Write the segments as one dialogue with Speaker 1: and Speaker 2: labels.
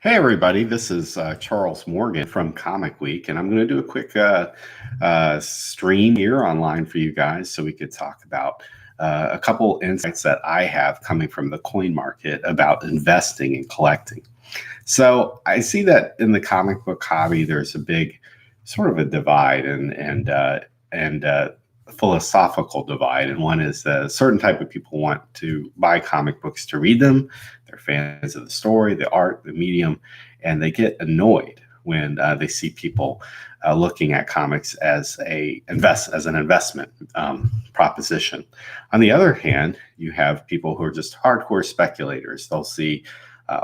Speaker 1: Hey everybody, this is Charles Morgan from Comic Week, and I'm going to do a quick stream here online for you guys so we could talk about a couple insights that I have coming from the coin market about investing and collecting. So I see that in the comic book hobby, there's a big sort of a divide and philosophical divide. And one is a certain type of people want to buy comic books to read them. They're fans of the story, the art, the medium, and they get annoyed when they see people looking at comics as an investment proposition. On the other hand, you have people who are just hardcore speculators. They'll see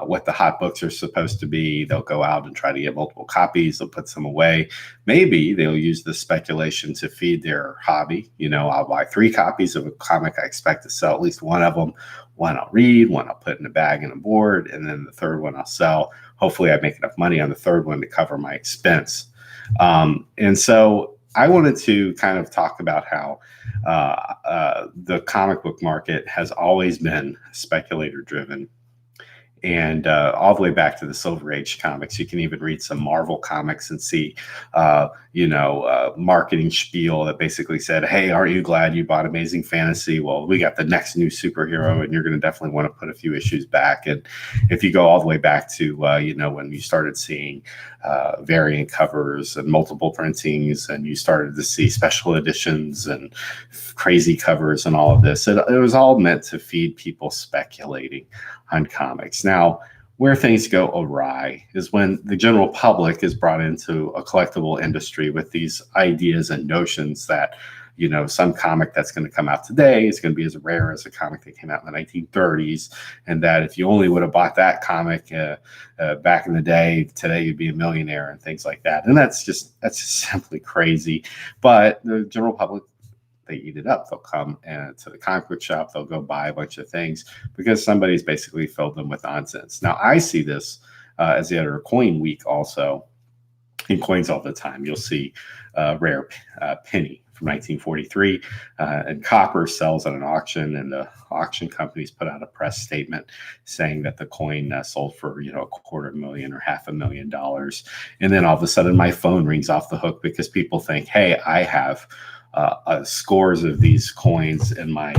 Speaker 1: what the hot books are supposed to be. They'll go out and try to get multiple copies. They'll put some away. Maybe they'll use the speculation to feed their hobby. You know, I'll buy 3 copies of a comic. I expect to sell at least one of them. One I'll read, one I'll put in a bag and a board, and then the third one I'll sell. Hopefully I make enough money on the third one to cover my expense. And so I wanted to kind of talk about how the comic book market has always been speculator driven. And all the way back to the Silver Age comics. You can even read some Marvel comics and see, marketing spiel that basically said, hey, aren't you glad you bought Amazing Fantasy? Well, we got the next new superhero, and you're going to definitely want to put a few issues back. And if you go all the way back to, when you started seeing variant covers and multiple printings, and you started to see special editions and crazy covers and all of this, it was all meant to feed people speculating on comics. Now, where things go awry is when the general public is brought into a collectible industry with these ideas and notions that, some comic that's going to come out today is going to be as rare as a comic that came out in the 1930s, and that if you only would have bought that comic back in the day, today you'd be a millionaire and things like that. And that's just simply crazy. But the general public, they eat it up. They'll come to the comic book shop. They'll go buy a bunch of things because somebody's basically filled them with nonsense. Now, I see this as the editor of Coin Week also. In coins all the time, you'll see rare penny from 1943, and copper sells at an auction, and the auction companies put out a press statement saying that the coin sold for $250,000 or $500,000, and then all of a sudden my phone rings off the hook because people think, hey, I have scores of these coins in my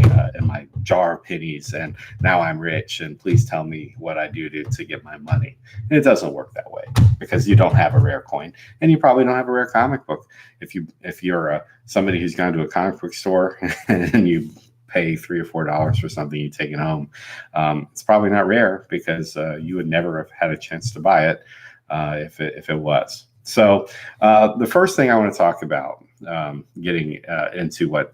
Speaker 1: jar of pennies, and now I'm rich, and please tell me what I do to get my money. And it doesn't work that way, because you don't have a rare coin, and you probably don't have a rare comic book. If you're somebody who's gone to a comic book store and you pay $3 or $4 for something, you take it home, it's probably not rare, because you would never have had a chance to buy it if it was. So the first thing I want to talk about, getting into what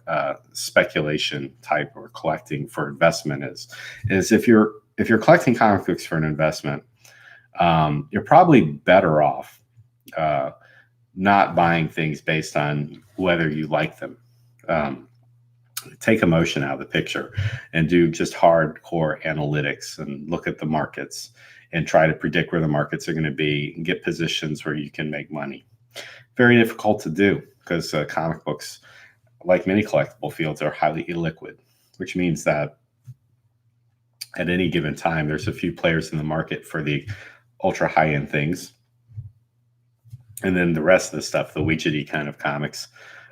Speaker 1: speculation type or collecting for investment is if you're collecting comic books for an investment, you're probably better off not buying things based on whether you like them. Take emotion out of the picture and do just hardcore analytics and look at the markets and try to predict where the markets are going to be and get positions where you can make money. Very difficult to do, because comic books, like many collectible fields, are highly illiquid, which means that at any given time, there's a few players in the market for the ultra high-end things. And then the rest of the stuff, the widgety kind of comics,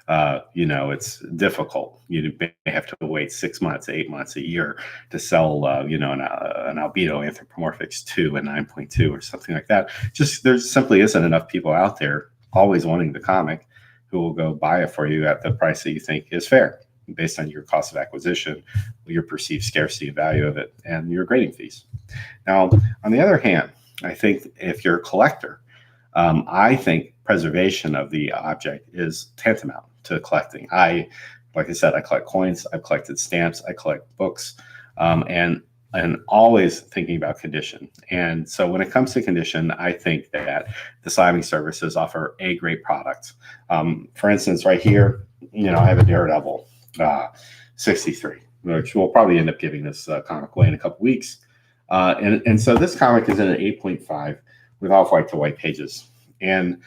Speaker 1: it's difficult. You may have to wait 6 months, 8 months, a year to sell, an albedo anthropomorphics 2 and 9.2 or something like that. Just there simply isn't enough people out there always wanting the comic who will go buy it for you at the price that you think is fair, based on your cost of acquisition, your perceived scarcity and value of it, and your grading fees. Now, on the other hand, I think if you're a collector, I think preservation of the object is tantamount to collecting. Like I said, I collect coins, I've collected stamps, I collect books, and always thinking about condition. And so when it comes to condition, I think that the slabbing services offer a great product. For instance, right here, I have a Daredevil 63, which we'll probably end up giving this comic away in a couple weeks. And so this comic is in an 8.5 with off-white to white pages. And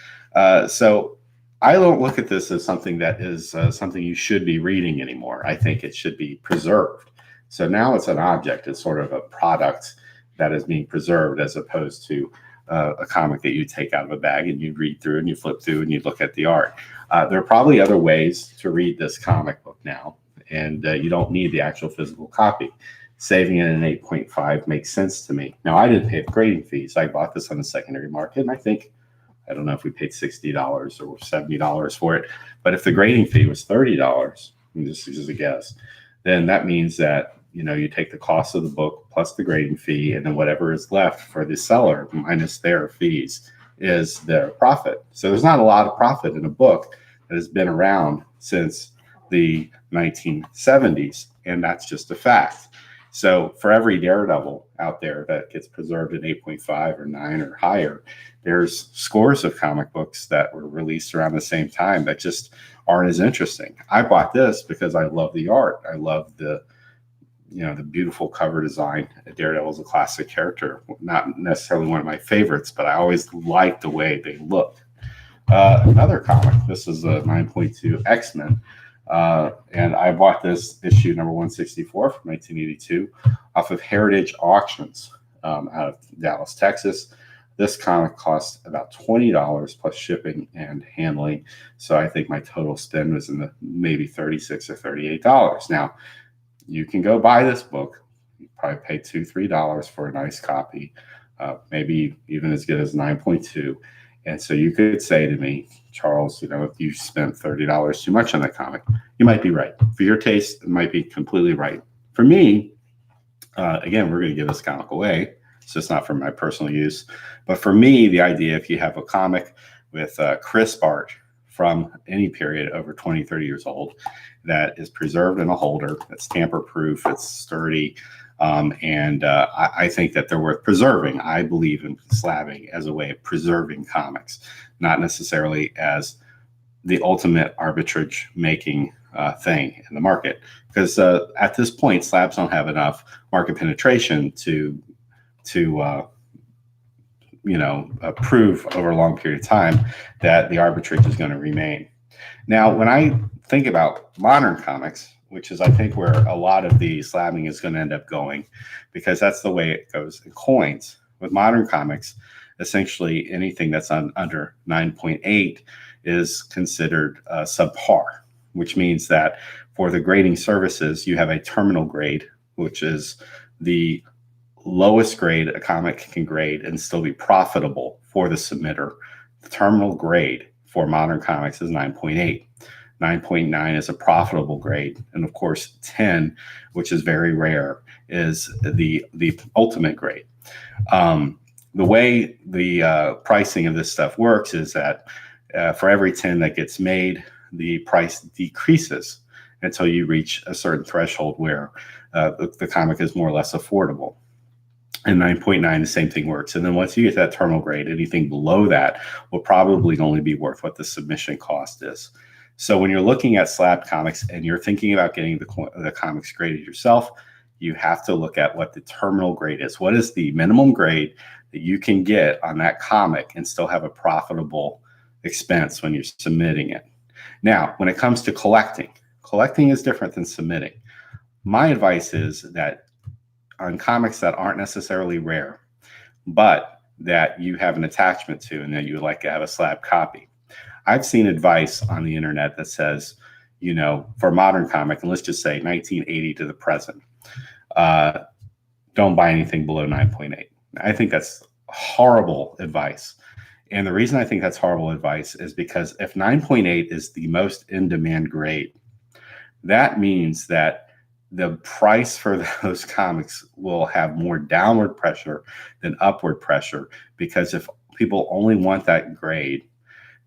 Speaker 1: so I don't look at this as something that is something you should be reading anymore. I think it should be preserved. So now it's an object. It's sort of a product that is being preserved, as opposed to a comic that you take out of a bag and you read through and you flip through and you look at the art. There are probably other ways to read this comic book now, and you don't need the actual physical copy. Saving it in 8.5 makes sense to me. Now, I didn't pay the grading fees. I bought this on the secondary market, and I don't know if we paid $60 or $70 for it, but if the grading fee was $30, and this is a guess, then that means that you take the cost of the book plus the grading fee, and then whatever is left for the seller minus their fees is their profit. So there's not a lot of profit in a book that has been around since the 1970s, and that's just a fact. So for every Daredevil out there that gets preserved at 8.5 or 9 or higher, there's scores of comic books that were released around the same time that just aren't as interesting. I bought this because I love the art. I love the beautiful cover design. Daredevil is a classic character, not necessarily one of my favorites, but I always liked the way they look. Another comic, this is a 9.2 X-Men. And I bought this issue number 164 from 1982 off of Heritage Auctions out of Dallas, Texas. This comic cost about $20 plus shipping and handling. So I think my total spend was in the maybe $36 or $38. Now, you can go buy this book. You probably pay $2, $3 for a nice copy, maybe even as good as 9.2. And so you could say to me, Charles, if you spent $30 too much on that comic, you might be right. For your taste, it might be completely right. For me, again, we're going to give this comic away, so it's not for my personal use. But for me, the idea, if you have a comic with crisp art from any period over 20, 30 years old that is preserved in a holder, that's tamper-proof, it's sturdy, and I think that they're worth preserving. I believe in slabbing as a way of preserving comics, not necessarily as the ultimate arbitrage-making thing in the market. Because at this point, slabs don't have enough market penetration to prove over a long period of time that the arbitrage is going to remain. Now, when I think about modern comics, which is I think where a lot of the slabbing is going to end up going, because that's the way it goes in coins. With modern comics, essentially anything that's under 9.8 is considered subpar, which means that for the grading services, you have a terminal grade, which is the lowest grade a comic can grade and still be profitable for the submitter. The terminal grade for modern comics is 9.8. 9.9 is a profitable grade. And of course, 10, which is very rare, is the ultimate grade. The way the pricing of this stuff works is that for every 10 that gets made, the price decreases until you reach a certain threshold where the comic is more or less affordable. And 9.9, the same thing works. And then once you get that terminal grade, anything below that will probably only be worth what the submission cost is. So when you're looking at slab comics and you're thinking about getting the comics graded yourself, you have to look at what the terminal grade is. What is the minimum grade that you can get on that comic and still have a profitable expense when you're submitting it? Now, when it comes to collecting is different than submitting. My advice is that on comics that aren't necessarily rare, but that you have an attachment to and that you would like to have a slab copy, I've seen advice on the internet that says, for modern comic, and let's just say 1980 to the present, don't buy anything below 9.8. I think that's horrible advice. And the reason I think that's horrible advice is because if 9.8 is the most in-demand grade, that means that the price for those comics will have more downward pressure than upward pressure, because if people only want that grade,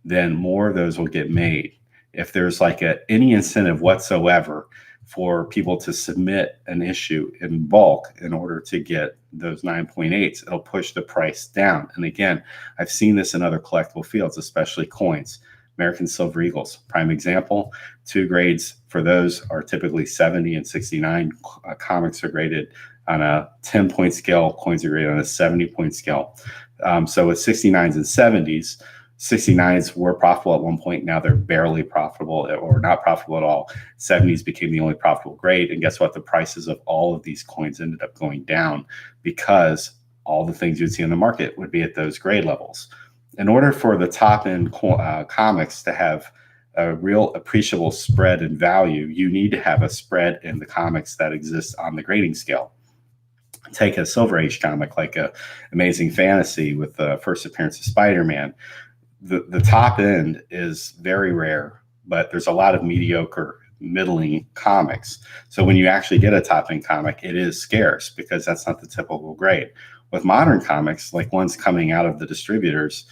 Speaker 1: then more of those will get made. If there's any incentive whatsoever for people to submit an issue in bulk in order to get those 9.8s, it'll push the price down. And again, I've seen this in other collectible fields, especially coins. American Silver Eagles, prime example. 2 grades for those are typically 70 and 69. Comics are graded on a 10-point scale. Coins are graded on a 70-point scale. So with 69s and 70s, 69s were profitable at one point. Now they're barely profitable or not profitable at all. 70s became the only profitable grade. And guess what? The prices of all of these coins ended up going down because all the things you'd see in the market would be at those grade levels. In order for the top end comics to have a real appreciable spread in value, you need to have a spread in the comics that exists on the grading scale. Take a Silver Age comic like Amazing Fantasy with the first appearance of Spider-Man. The top end is very rare, but there's a lot of mediocre, middling comics. So when you actually get a top end comic, it is scarce because that's not the typical grade. With modern comics, like ones coming out of the distributors,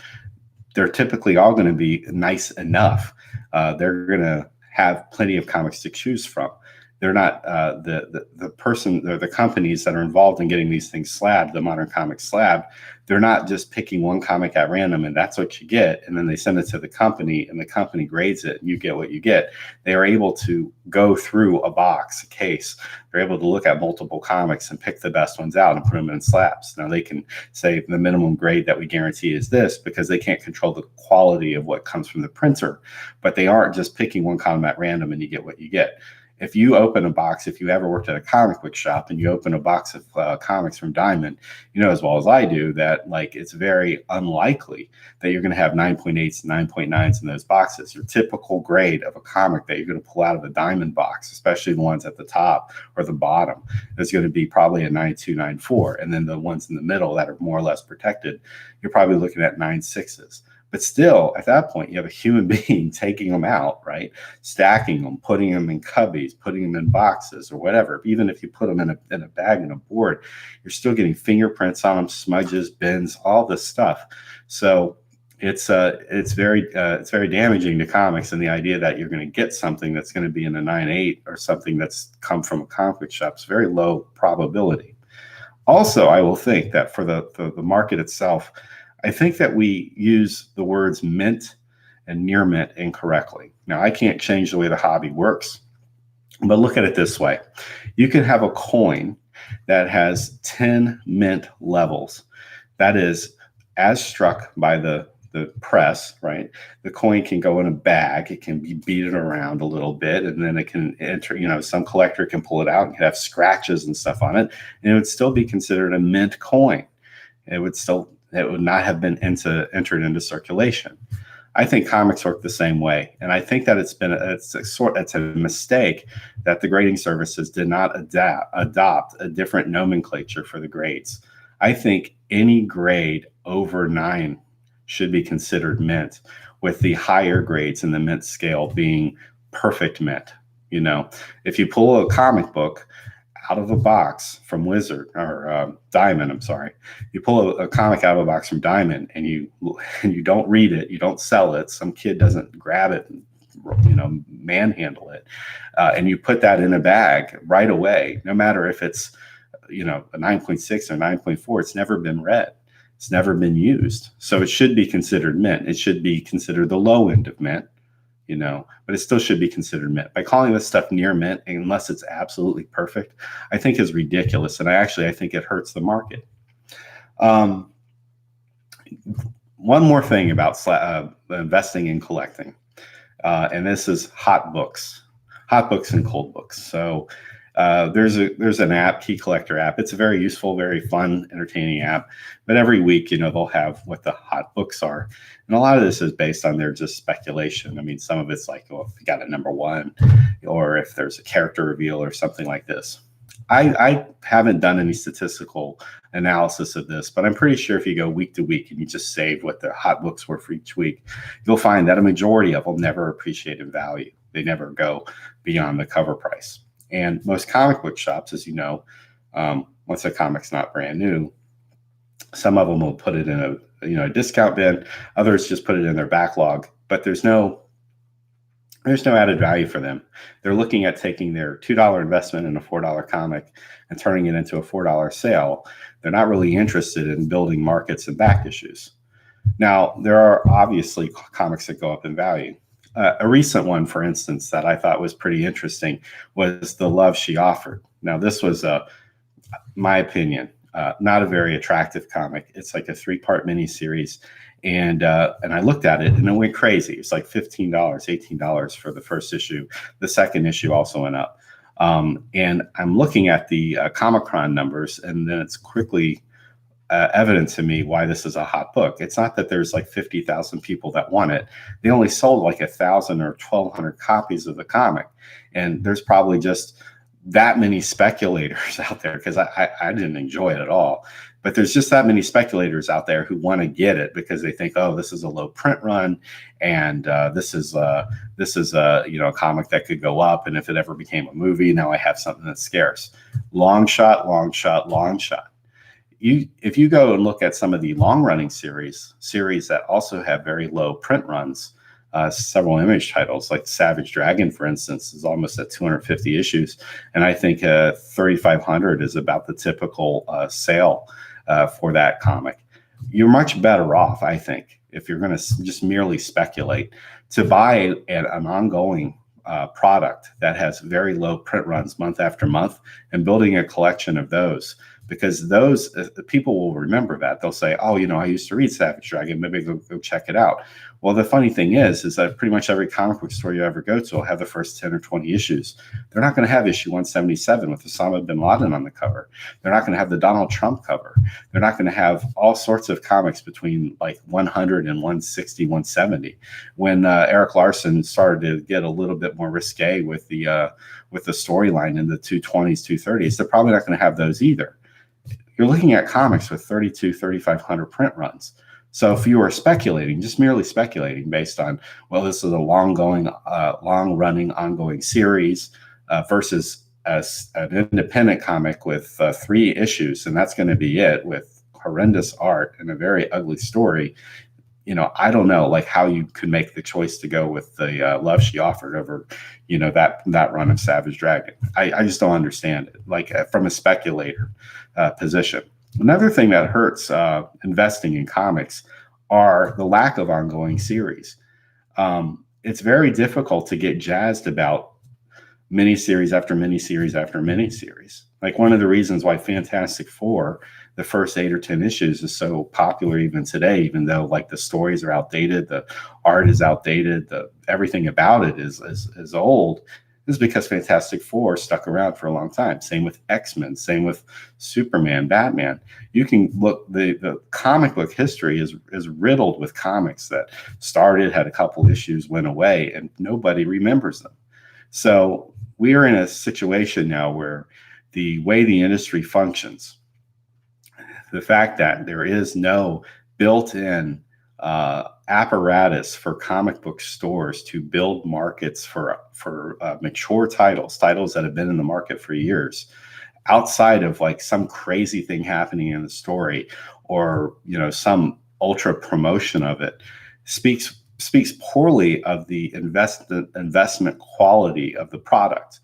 Speaker 1: they're typically all going to be nice enough. They're going to have plenty of comics to choose from. They're not the person or the companies that are involved in getting these things slabbed, the modern comic slab. They're not just picking one comic at random and that's what you get, and then they send it to the company and the company grades it and you get what you get. They are able to go through a box, a case. They're able to look at multiple comics and pick the best ones out and put them in slabs. Now they can say the minimum grade that we guarantee is this because they can't control the quality of what comes from the printer, but they aren't just picking one comic at random and you get what you get. If you open a box, if you ever worked at a ComicWeek shop and you open a box of comics from Diamond, you know as well as I do that like it's very unlikely that you're going to have 9.8s and 9.9s in those boxes. Your typical grade of a comic that you're going to pull out of a Diamond box, especially the ones at the top or the bottom, is going to be probably a 9.2, 9.4. And then the ones in the middle that are more or less protected, you're probably looking at 9.6s. But still, at that point, you have a human being taking them out, right? Stacking them, putting them in cubbies, putting them in boxes or whatever. Even if you put them in a bag and a board, you're still getting fingerprints on them, smudges, bins, all this stuff. So it's very damaging to comics, and the idea that you're going to get something that's going to be in a 9.8 or something that's come from a comic book shop is very low probability. Also, I will think that for the market itself, I think that we use the words mint and near mint incorrectly. Now, I can't change the way the hobby works, but look at it this way. You can have a coin that has 10 mint levels. That is, as struck by the press, right? The coin can go in a bag. It can be beaten around a little bit, and then it can enter, some collector can pull it out and can have scratches and stuff on it, and it would still be considered a mint coin. It would not have been entered into circulation. I think comics work the same way, and I think that it's a mistake that the grading services did not adopt a different nomenclature for the grades. I think any grade over 9 should be considered mint, with the higher grades in the mint scale being perfect mint. If you pull a comic book out of a box from Wizard or Diamond, I'm sorry. You pull a comic out of a box from Diamond and you don't read it, you don't sell it. Some kid doesn't grab it and manhandle it, and you put that in a bag right away. No matter if it's a 9.6 or 9.4, it's never been read. It's never been used, so it should be considered mint. It should be considered the low end of mint. But it still should be considered mint. By calling this stuff near mint, unless it's absolutely perfect, I think is ridiculous. And I think it hurts the market. One more thing about investing and collecting, and this is hot books and cold books. So there's an app, Key Collector app. It's a very useful, very fun, entertaining app. But every week, they'll have what the hot books are. And a lot of this is based on their just speculation. I mean, some of it's like, if you got a #1, or if there's a character reveal or something like this. I haven't done any statistical analysis of this, but I'm pretty sure if you go week to week and you just save what the hot books were for each week, you'll find that a majority of them never appreciate in value. They never go beyond the cover price. And most comic book shops, as you know, once a comic's not brand new, some of them will put it in a discount bin. Others just put it in their backlog. But there's no added value for them. They're looking at taking their $2 investment in a $4 comic and turning it into a $4 sale. They're not really interested in building markets and back issues. Now, there are obviously comics that go up in value. A recent one, for instance, that I thought was pretty interesting was The Love She Offered. Now, this was, my opinion, not a very attractive comic. It's like a 3-part miniseries, and I looked at it and it went crazy. It's like $15, $18 for the first issue. The second issue also went up, and I'm looking at the Comic-Con numbers, and then it's quickly evident to me why this is a hot book. It's not that there's like 50,000 people that want it. They only sold like 1,000 or 1,200 copies of the comic. And there's probably just that many speculators out there, because I didn't enjoy it at all. But there's just that many speculators out there who want to get it because they think, oh, this is a low print run, and this is a comic that could go up, and if it ever became a movie, now I have something that's scarce. Long shot, long shot, long shot. If you go and look at some of the long running series that also have very low print runs, several Image titles like Savage Dragon, for instance, is almost at 250 issues, and I think 3,500 is about the typical sale for that comic. You're much better off, I think, if you're going to just merely speculate, to buy an ongoing product that has very low print runs month after month, and building a collection of those. Because those people will remember that. They'll say, oh, I used to read Savage Dragon, maybe go check it out. Well, the funny thing is that pretty much every comic book store you ever go to will have the first 10 or 20 issues. They're not going to have issue 177 with Osama bin Laden on the cover. They're not going to have the Donald Trump cover. They're not going to have all sorts of comics between like 100 and 160, 170. When Eric Larson started to get a little bit more risque with the storyline in the 220s, 230s, they're probably not going to have those either. You're looking at comics with 3,500 print runs. So if you are speculating, just merely speculating based on, well, this is a long-running, ongoing series versus an independent comic with 3 issues, and that's going to be it, with horrendous art and a very ugly story, I don't know, like, how you could make the choice to go with the Love She Offered over, that run of Savage Dragon. I just don't understand it, like, from a speculator position. Another thing that hurts investing in comics are the lack of ongoing series. It's very difficult to get jazzed about miniseries after miniseries after miniseries. Like, one of the reasons why Fantastic Four, the first 8 or 10 issues, is so popular even today, even though like the stories are outdated, the art is outdated, everything about it is old, is because Fantastic Four stuck around for a long time. Same with X-Men, same with Superman, Batman. You can look, the comic book history is riddled with comics that started, had a couple issues, went away, and nobody remembers them. So we are in a situation now where the way the industry functions, the fact that there is no built-in apparatus for comic book stores to build markets for mature titles that have been in the market for years, outside of like some crazy thing happening in the story, or some ultra promotion of it, speaks poorly of the investment quality of the product.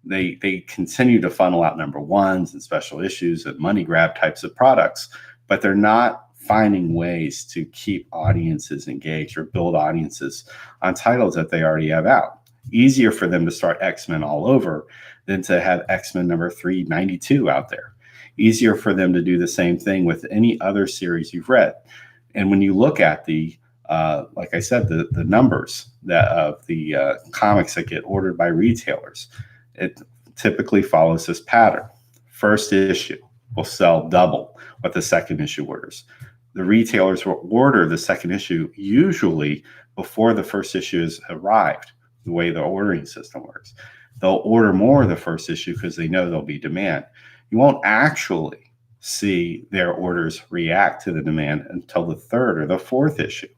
Speaker 1: They continue to funnel out number ones and special issues and money grab types of products, but they're not finding ways to keep audiences engaged or build audiences on titles that they already have out. Easier for them to start X-Men all over than to have X-Men number 392 out there. Easier for them to do the same thing with any other series you've read. And when you look at the like I said, the numbers of the comics that get ordered by retailers, it typically follows this pattern. First issue will sell double what the second issue orders. The retailers will order the second issue usually before the first issue has arrived, the way the ordering system works. They'll order more of the first issue because they know there'll be demand. You won't actually see their orders react to the demand until the third or the fourth issue.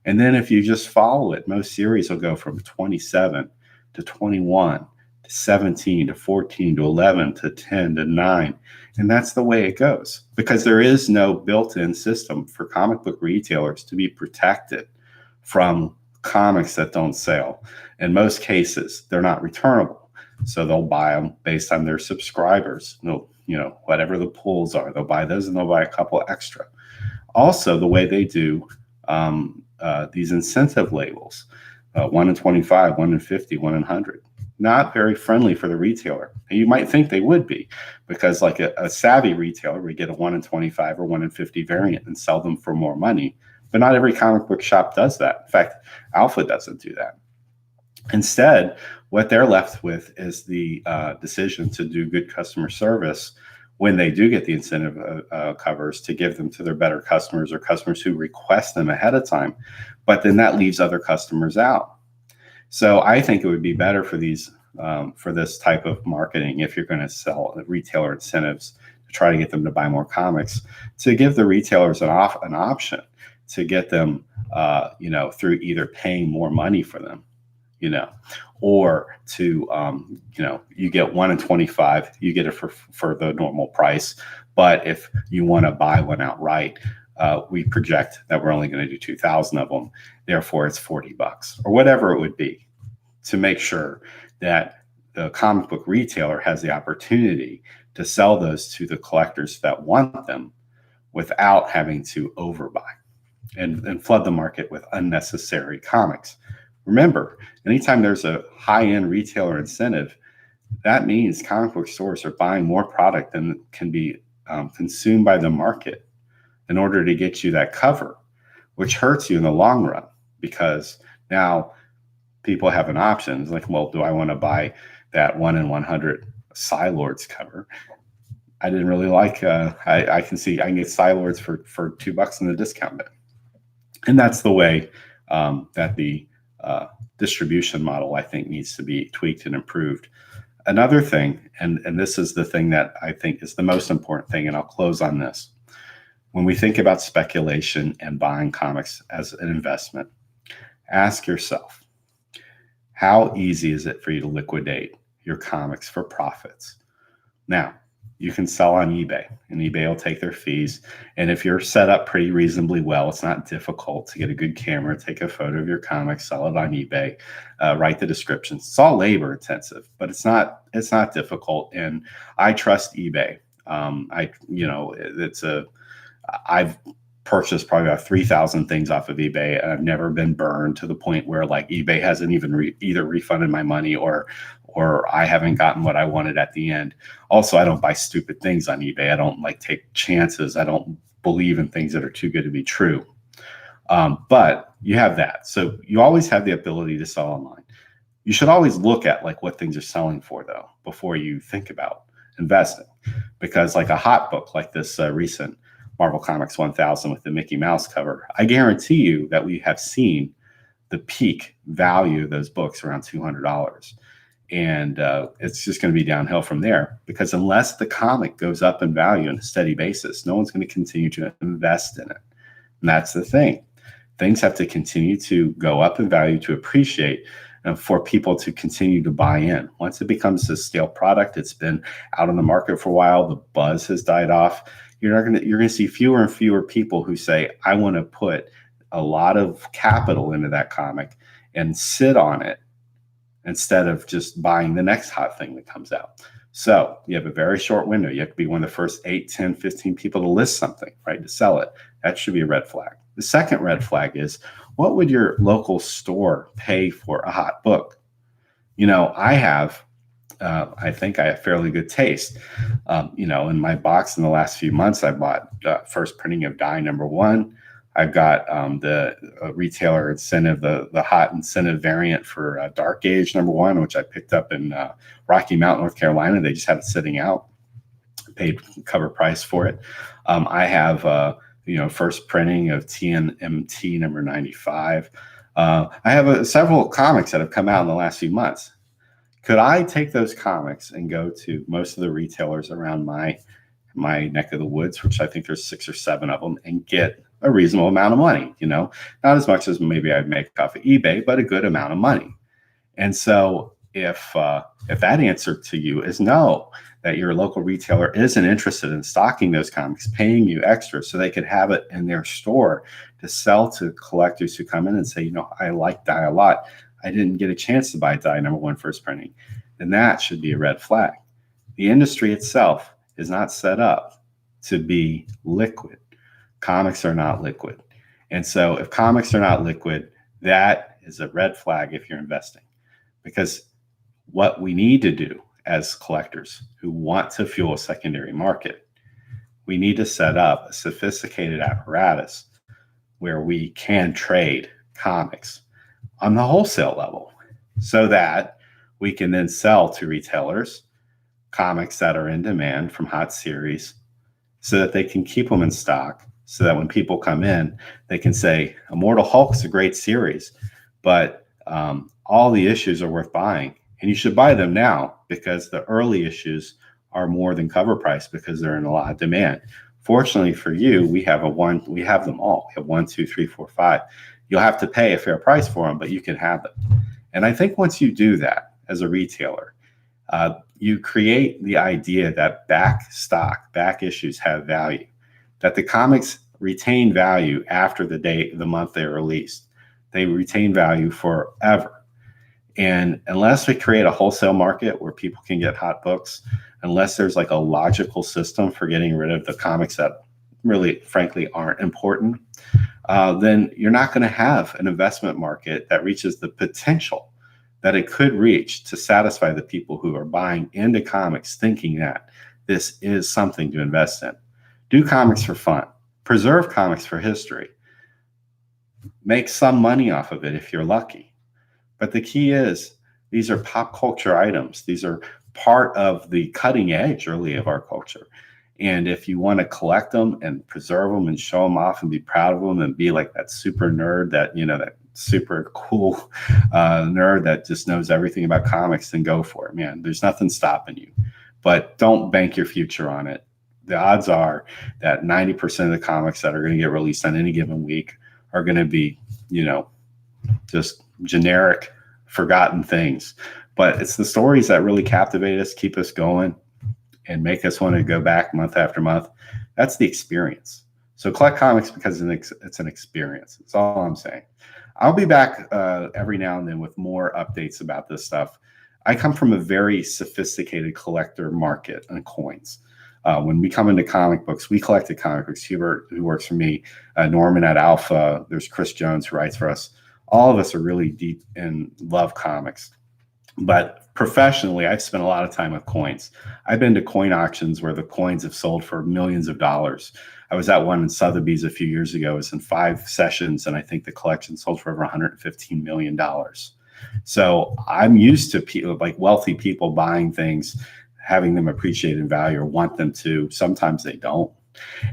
Speaker 1: And then if you just follow it, most series will go from 27 to 21 to 17 to 14 to 11 to 10 to 9. And that's the way it goes, because there is no built-in system for comic book retailers to be protected from comics that don't sell. In most cases, they're not returnable. So they'll buy them based on their subscribers. Whatever the pools are, they'll buy those and they'll buy a couple extra. Also, the way they do these incentive labels, 1 in 25, 1 in 50, 1 in 100, not very friendly for the retailer. And you might think they would be, because like a savvy retailer would get a 1 in 25 or 1 in 50 variant and sell them for more money. But not every comic book shop does that. In fact, Alpha doesn't do that. Instead, what they're left with is the decision to do good customer service when they do get the incentive covers, to give them to their better customers or customers who request them ahead of time. But then that leaves other customers out. So I think it would be better for these for this type of marketing, if you're going to sell retailer incentives to try to get them to buy more comics, to give the retailers an option to get them, through either paying more money for them, or to, you get 1 in 25, you get it for the normal price. But if you want to buy one outright, we project that we're only going to do 2,000 of them. Therefore, it's $40 or whatever it would be, to make sure that the comic book retailer has the opportunity to sell those to the collectors that want them without having to overbuy and flood the market with unnecessary comics. Remember, anytime there's a high-end retailer incentive, that means comic book stores are buying more product than can be consumed by the market in order to get you that cover, which hurts you in the long run, because now people have an option. It's like, well, do I want to buy that 1 in 100 Psylords cover? I didn't really like, I can get Psylords for $2 in the discount bin. And that's the way that the distribution model, I think, needs to be tweaked and improved. Another thing, and this is the thing that I think is the most important thing, and I'll close on this. When we think about speculation and buying comics as an investment, ask yourself, how easy is it for you to liquidate your comics for profits? Now, you can sell on eBay, and eBay will take their fees. And if you're set up pretty reasonably well, it's not difficult to get a good camera, take a photo of your comics, sell it on eBay, write the descriptions. It's all labor intensive, but it's not difficult. And I trust eBay. I've purchased probably about 3,000 things off of eBay, and I've never been burned to the point where like eBay hasn't even either refunded my money or I haven't gotten what I wanted at the end. Also, I don't buy stupid things on eBay. I don't like take chances. I don't believe in things that are too good to be true. But you have that. So you always have the ability to sell online. You should always look at like what things are selling for, though, before you think about investing. Because like a hot book like this recent Marvel Comics 1000 with the Mickey Mouse cover, I guarantee you that we have seen the peak value of those books around $200. And it's just going to be downhill from there, because unless the comic goes up in value on a steady basis, no one's going to continue to invest in it. And that's the thing. Things have to continue to go up in value to appreciate, for people to continue to buy in. Once it becomes a stale product, it's been out on the market for a while, the buzz has died off. You're going to see fewer and fewer people who say, I want to put a lot of capital into that comic and sit on it, instead of just buying the next hot thing that comes out. So you have a very short window. You have to be one of the first 8, 10, 15 people to list something, right, to sell it. That should be a red flag. The second red flag is, what would your local store pay for a hot book? I think I have fairly good taste. In my box in the last few months, I bought first printing of Die #1. I've got the retailer incentive, the hot incentive variant for Dark Age #1, which I picked up in Rocky Mount, North Carolina. They just had it sitting out, paid cover price for it. I have first printing of TNMT #95. I have several comics that have come out in the last few months. Could I take those comics and go to most of the retailers around my neck of the woods, which I think there's 6 or 7 of them, and get a reasonable amount of money? Not as much as maybe I'd make off of eBay, but a good amount of money. And so if that answer to you is no, that your local retailer isn't interested in stocking those comics, paying you extra so they could have it in their store to sell to collectors who come in and say, I like Die a lot, I didn't get a chance to buy Die #1 first printing, then that should be a red flag. The industry itself is not set up to be liquid. Comics are not liquid. And so if comics are not liquid, that is a red flag if you're investing. Because what we need to do as collectors who want to fuel a secondary market, we need to set up a sophisticated apparatus where we can trade comics on the wholesale level, so that we can then sell to retailers comics that are in demand from hot series so that they can keep them in stock, so that when people come in, they can say, Immortal Hulk's a great series, but all the issues are worth buying. And you should buy them now because the early issues are more than cover price because they're in a lot of demand. Fortunately for you, we have them all. We have 1, 2, 3, 4, 5. You'll have to pay a fair price for them, but you can have them. And I think once you do that as a retailer, you create the idea that back issues have value, that the comics retain value after the month they're released. They retain value forever. And unless we create a wholesale market where people can get hot books, unless there's like a logical system for getting rid of the comics that really, frankly, aren't important, then you're not going to have an investment market that reaches the potential that it could reach to satisfy the people who are buying into comics thinking that this is something to invest in. Do comics for fun. Preserve comics for history. Make some money off of it if you're lucky. But the key is these are pop culture items. These are part of the cutting edge really of our culture. And if you want to collect them and preserve them and show them off and be proud of them and be like that super nerd that, that super cool nerd that just knows everything about comics, then go for it, man. There's nothing stopping you. But don't bank your future on it. The odds are that 90% of the comics that are going to get released on any given week are going to be, just generic, forgotten things. But it's the stories that really captivate us, keep us going, and make us want to go back month after month. That's the experience. So collect comics because it's an experience. That's all I'm saying. I'll be back every now and then with more updates about this stuff. I come from a very sophisticated collector market on coins. When we come into comic books, we collected comic books. Hubert, who works for me, Norman at Alpha, there's Chris Jones who writes for us. All of us are really deep and love comics. But professionally, I've spent a lot of time with coins. I've been to coin auctions where the coins have sold for millions of dollars. I was at one in Sotheby's a few years ago. It was in 5 sessions, and I think the collection sold for over $115 million. So I'm used to people, like wealthy people buying things, having them appreciate in value or want them to. Sometimes they don't,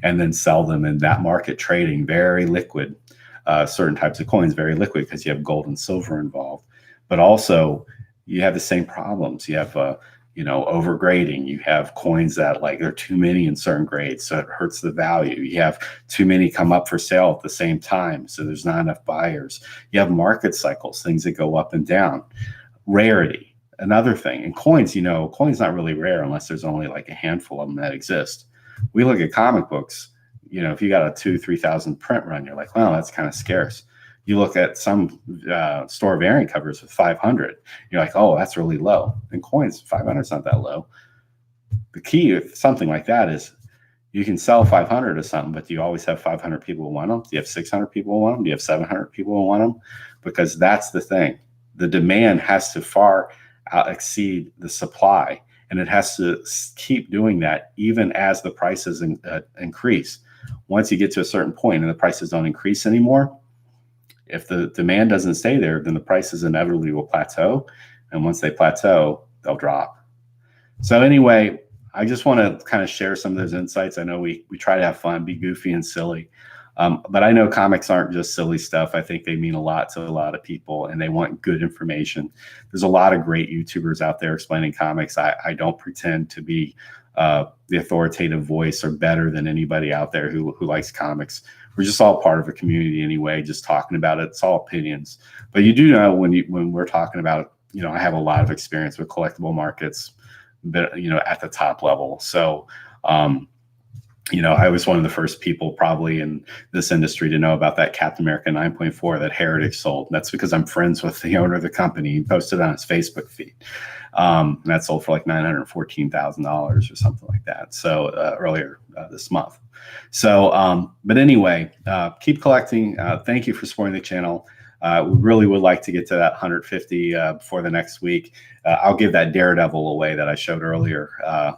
Speaker 1: and then sell them in that market trading, very liquid. Certain types of coins, very liquid because you have gold and silver involved. But also, you have the same problems. You have, overgrading. You have coins that there are too many in certain grades, so it hurts the value. You have too many come up for sale at the same time, so there's not enough buyers. You have market cycles, things that go up and down. Rarity, another thing. And coins, coins not really rare unless there's only like a handful of them that exist. We look at comic books. If you got a 2,000-3,000 print run, you're like, wow, that's kind of scarce. You look at some store variant covers with 500, you're like, oh, that's really low. And coins, 500 is not that low. The key with something like that is you can sell 500 of something, but do you always have 500 people who want them? Do you have 600 people who want them? Do you have 700 people who want them? Because that's the thing. The demand has to far exceed the supply, and it has to keep doing that even as the prices increase. Once you get to a certain point and the prices don't increase anymore, if the demand doesn't stay there, then the prices inevitably will plateau. And once they plateau, they'll drop. So anyway, I just want to kind of share some of those insights. I know we try to have fun, be goofy and silly. But I know comics aren't just silly stuff. I think they mean a lot to a lot of people, and they want good information. There's a lot of great YouTubers out there explaining comics. I don't pretend to be the authoritative voice or better than anybody out there who likes comics. We're just all part of a community anyway, just talking about it. It's all opinions. But you do know when we're talking about it, I have a lot of experience with collectible markets, but, at the top level. So, I was one of the first people probably in this industry to know about that Captain America 9.4 that Heritage sold. That's because I'm friends with the owner of the company. He posted on his Facebook feed. And that sold for like $914,000 or something like that. So earlier this month. So, but anyway, keep collecting. Thank you for supporting the channel. We really would like to get to that 150 before the next week. I'll give that Daredevil away that I showed earlier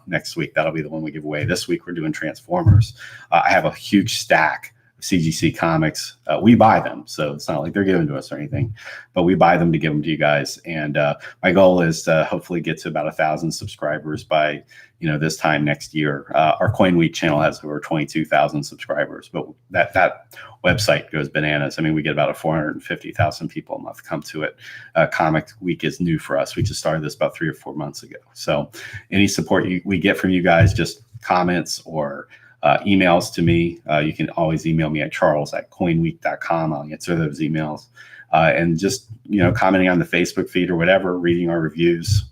Speaker 1: next week. That'll be the one we give away. This week we're doing Transformers. I have a huge stack CGC Comics. We buy them, so it's not like they're given to us or anything, but we buy them to give them to you guys. And my goal is to hopefully get to about 1,000 subscribers by this time next year. Our CoinWeek channel has over 22,000 subscribers, but that website goes bananas. I mean, we get about 450,000 people a month come to it. ComicWeek is new for us. We just started this about 3 or 4 months ago. So any support we get from you guys, just comments or emails to me, you can always email me at charles@coinweek.com. I'll answer those emails. And just, commenting on the Facebook feed or whatever, reading our reviews.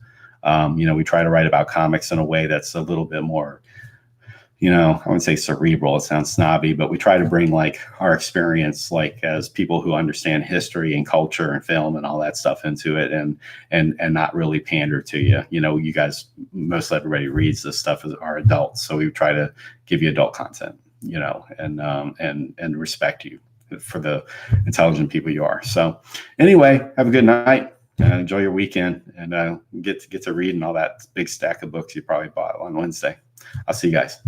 Speaker 1: We try to write about comics in a way that's a little bit more, I wouldn't say cerebral, it sounds snobby, but we try to bring like our experience, like as people who understand history and culture and film and all that stuff into it, and not really pander to you. You guys, most everybody reads this stuff as are adults, so we try to give you adult content, and respect you for the intelligent people you are. So anyway, have a good night. Enjoy your weekend, and get to reading all that big stack of books you probably bought on Wednesday. I'll see you guys.